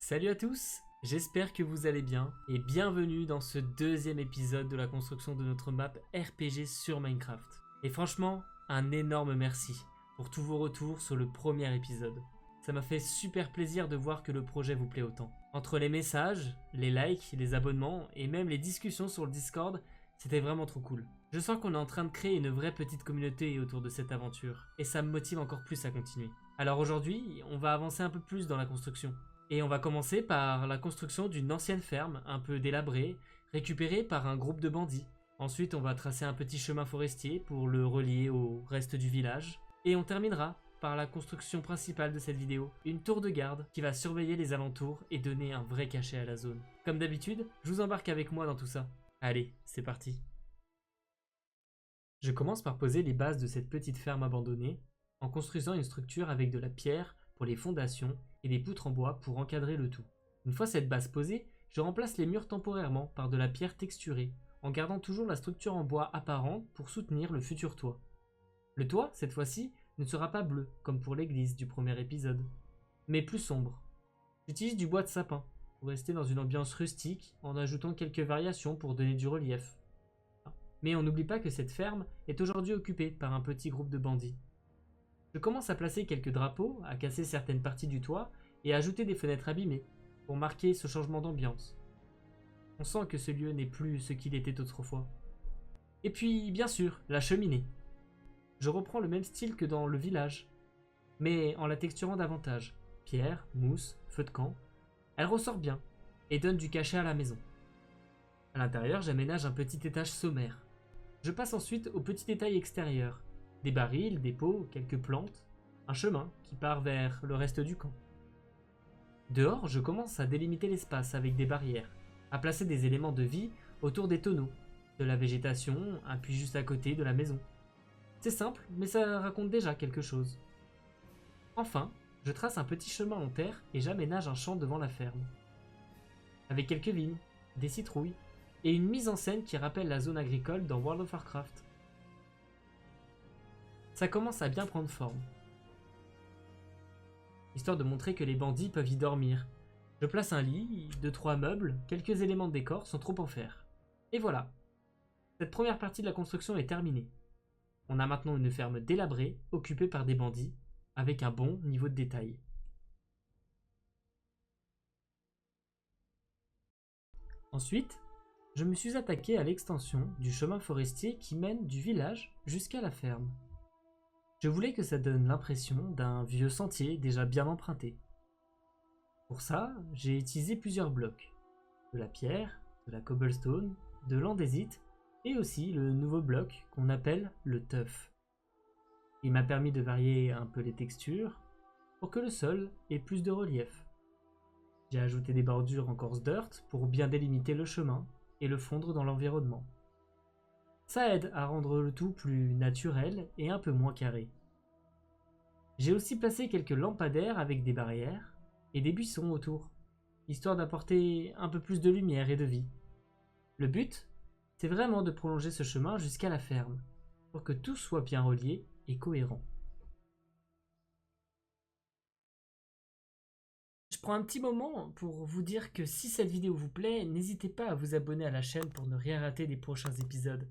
Salut à tous, j'espère que vous allez bien et bienvenue dans ce deuxième épisode de la construction de notre map RPG sur Minecraft. Et franchement, un énorme merci pour tous vos retours sur le premier épisode. Ça m'a fait super plaisir de voir que le projet vous plaît autant. Entre les messages, les likes, les abonnements et même les discussions sur le Discord, c'était vraiment trop cool. Je sens qu'on est en train de créer une vraie petite communauté autour de cette aventure et ça me motive encore plus à continuer. Alors aujourd'hui, on va avancer un peu plus dans la construction. Et on va commencer par la construction d'une ancienne ferme, un peu délabrée, récupérée par un groupe de bandits. Ensuite, on va tracer un petit chemin forestier pour le relier au reste du village. Et on terminera par la construction principale de cette vidéo, une tour de garde qui va surveiller les alentours et donner un vrai cachet à la zone. Comme d'habitude, je vous embarque avec moi dans tout ça. Allez, c'est parti. Je commence par poser les bases de cette petite ferme abandonnée, en construisant une structure avec de la pierre pour les fondations et des poutres en bois pour encadrer le tout. Une fois cette base posée, je remplace les murs temporairement par de la pierre texturée, en gardant toujours la structure en bois apparente pour soutenir le futur toit. Le toit, cette fois-ci, ne sera pas bleu, comme pour l'église du premier épisode, mais plus sombre. J'utilise du bois de sapin, pour rester dans une ambiance rustique, en ajoutant quelques variations pour donner du relief. Mais on n'oublie pas que cette ferme est aujourd'hui occupée par un petit groupe de bandits. Je commence à placer quelques drapeaux, à casser certaines parties du toit et à ajouter des fenêtres abîmées pour marquer ce changement d'ambiance. On sent que ce lieu n'est plus ce qu'il était autrefois. Et puis, bien sûr, la cheminée. Je reprends le même style que dans le village, mais en la texturant davantage. Pierre, mousse, feu de camp. Elle ressort bien et donne du cachet à la maison. À l'intérieur, j'aménage un petit étage sommaire. Je passe ensuite aux petits détails extérieurs. Des barils, des pots, quelques plantes, un chemin qui part vers le reste du camp. Dehors, je commence à délimiter l'espace avec des barrières, à placer des éléments de vie autour des tonneaux, de la végétation, un puits juste à côté de la maison. C'est simple, mais ça raconte déjà quelque chose. Enfin, je trace un petit chemin en terre et j'aménage un champ devant la ferme. Avec quelques vignes, des citrouilles, et une mise en scène qui rappelle la zone agricole dans World of Warcraft. Ça commence à bien prendre forme, histoire de montrer que les bandits peuvent y dormir. Je place un lit, 2-3 meubles, quelques éléments de décor sans trop en faire. Et voilà, cette première partie de la construction est terminée. On a maintenant une ferme délabrée, occupée par des bandits, avec un bon niveau de détail. Ensuite, je me suis attaqué à l'extension du chemin forestier qui mène du village jusqu'à la ferme. Je voulais que ça donne l'impression d'un vieux sentier déjà bien emprunté. Pour ça, j'ai utilisé plusieurs blocs. De la pierre, de la cobblestone, de l'andésite et aussi le nouveau bloc qu'on appelle le tuff. Il m'a permis de varier un peu les textures pour que le sol ait plus de relief. J'ai ajouté des bordures en coarse dirt pour bien délimiter le chemin et le fondre dans l'environnement. Ça aide à rendre le tout plus naturel et un peu moins carré. J'ai aussi placé quelques lampadaires avec des barrières et des buissons autour, histoire d'apporter un peu plus de lumière et de vie. Le but, c'est vraiment de prolonger ce chemin jusqu'à la ferme, pour que tout soit bien relié et cohérent. Je prends un petit moment pour vous dire que si cette vidéo vous plaît, n'hésitez pas à vous abonner à la chaîne pour ne rien rater des prochains épisodes.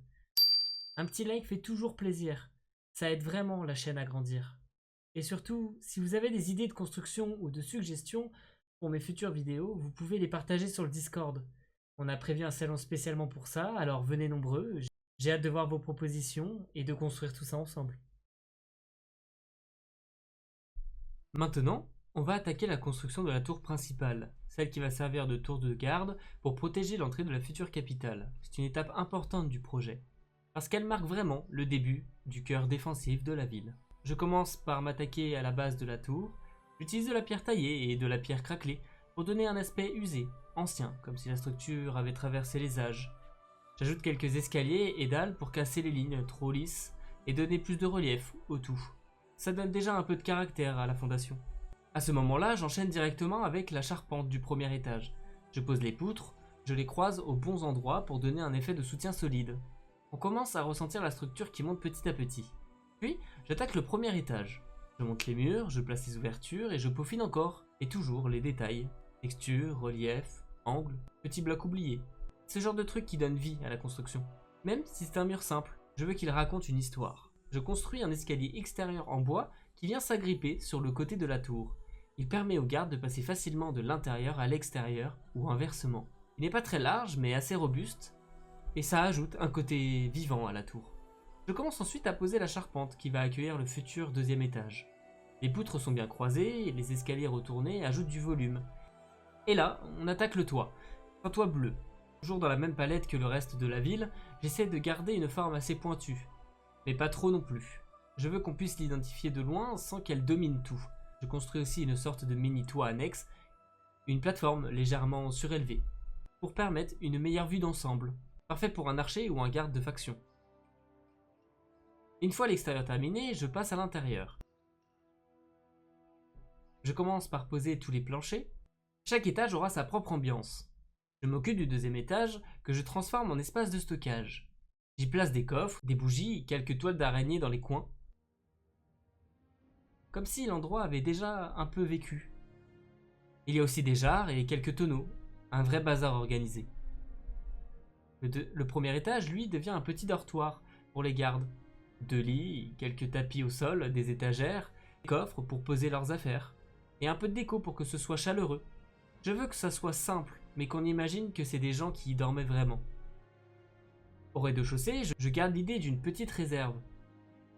Un petit like fait toujours plaisir, ça aide vraiment la chaîne à grandir. Et surtout, si vous avez des idées de construction ou de suggestions pour mes futures vidéos, vous pouvez les partager sur le Discord. On a prévu un salon spécialement pour ça, alors venez nombreux, j'ai hâte de voir vos propositions et de construire tout ça ensemble. Maintenant, on va attaquer la construction de la tour principale, celle qui va servir de tour de garde pour protéger l'entrée de la future capitale. C'est une étape importante du projet, parce qu'elle marque vraiment le début du cœur défensif de la ville. Je commence par m'attaquer à la base de la tour. J'utilise de la pierre taillée et de la pierre craquelée pour donner un aspect usé, ancien, comme si la structure avait traversé les âges. J'ajoute quelques escaliers et dalles pour casser les lignes trop lisses et donner plus de relief au tout. Ça donne déjà un peu de caractère à la fondation. À ce moment-là, j'enchaîne directement avec la charpente du premier étage. Je pose les poutres, je les croise aux bons endroits pour donner un effet de soutien solide. On commence à ressentir la structure qui monte petit à petit. Puis, j'attaque le premier étage. Je monte les murs, je place les ouvertures et je peaufine encore, et toujours, les détails. Texture, relief, angle, petits blocs oubliés. Ce genre de truc qui donne vie à la construction. Même si c'est un mur simple, je veux qu'il raconte une histoire. Je construis un escalier extérieur en bois qui vient s'agripper sur le côté de la tour. Il permet aux gardes de passer facilement de l'intérieur à l'extérieur ou inversement. Il n'est pas très large mais assez robuste et ça ajoute un côté vivant à la tour. Je commence ensuite à poser la charpente qui va accueillir le futur deuxième étage. Les poutres sont bien croisées et les escaliers retournés ajoutent du volume. Et là, on attaque le toit. Un toit bleu. Toujours dans la même palette que le reste de la ville, j'essaie de garder une forme assez pointue. Mais pas trop non plus. Je veux qu'on puisse l'identifier de loin sans qu'elle domine tout. Je construis aussi une sorte de mini toit annexe, une plateforme légèrement surélevée, pour permettre une meilleure vue d'ensemble. Parfait pour un archer ou un garde de faction. Une fois l'extérieur terminé, je passe à l'intérieur. Je commence par poser tous les planchers. Chaque étage aura sa propre ambiance. Je m'occupe du deuxième étage que je transforme en espace de stockage. J'y place des coffres, des bougies, quelques toiles d'araignée dans les coins. Comme si l'endroit avait déjà un peu vécu. Il y a aussi des jarres et quelques tonneaux. Un vrai bazar organisé. Le premier étage, lui, devient un petit dortoir pour les gardes. 2 lits, quelques tapis au sol, des étagères, des coffres pour poser leurs affaires. Et un peu de déco pour que ce soit chaleureux. Je veux que ça soit simple, mais qu'on imagine que c'est des gens qui y dormaient vraiment. Au rez-de-chaussée, je garde l'idée d'une petite réserve.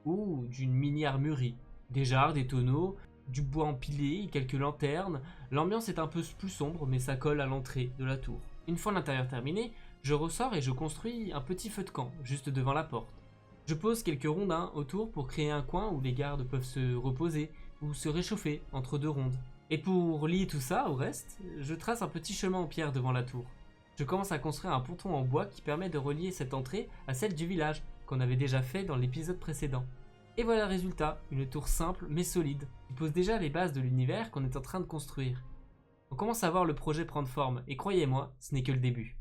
Ou d'une mini-armurerie. Des jarres, des tonneaux, du bois empilé, quelques lanternes. L'ambiance est un peu plus sombre, mais ça colle à l'entrée de la tour. Une fois l'intérieur terminé, je ressors et je construis un petit feu de camp, juste devant la porte. Je pose quelques rondins autour pour créer un coin où les gardes peuvent se reposer ou se réchauffer entre 2 rondes. Et pour lier tout ça au reste, je trace un petit chemin en pierre devant la tour. Je commence à construire un ponton en bois qui permet de relier cette entrée à celle du village, qu'on avait déjà fait dans l'épisode précédent. Et voilà le résultat, une tour simple mais solide, qui pose déjà les bases de l'univers qu'on est en train de construire. On commence à voir le projet prendre forme, et croyez-moi, ce n'est que le début.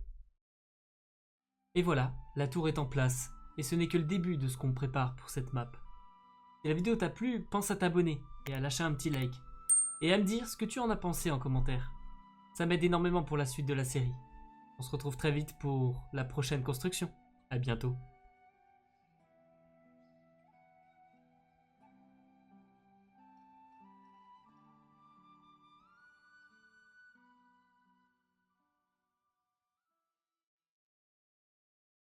Et voilà, la tour est en place, et ce n'est que le début de ce qu'on prépare pour cette map. Si la vidéo t'a plu, pense à t'abonner, et à lâcher un petit like. Et à me dire ce que tu en as pensé en commentaire. Ça m'aide énormément pour la suite de la série. On se retrouve très vite pour la prochaine construction. À bientôt.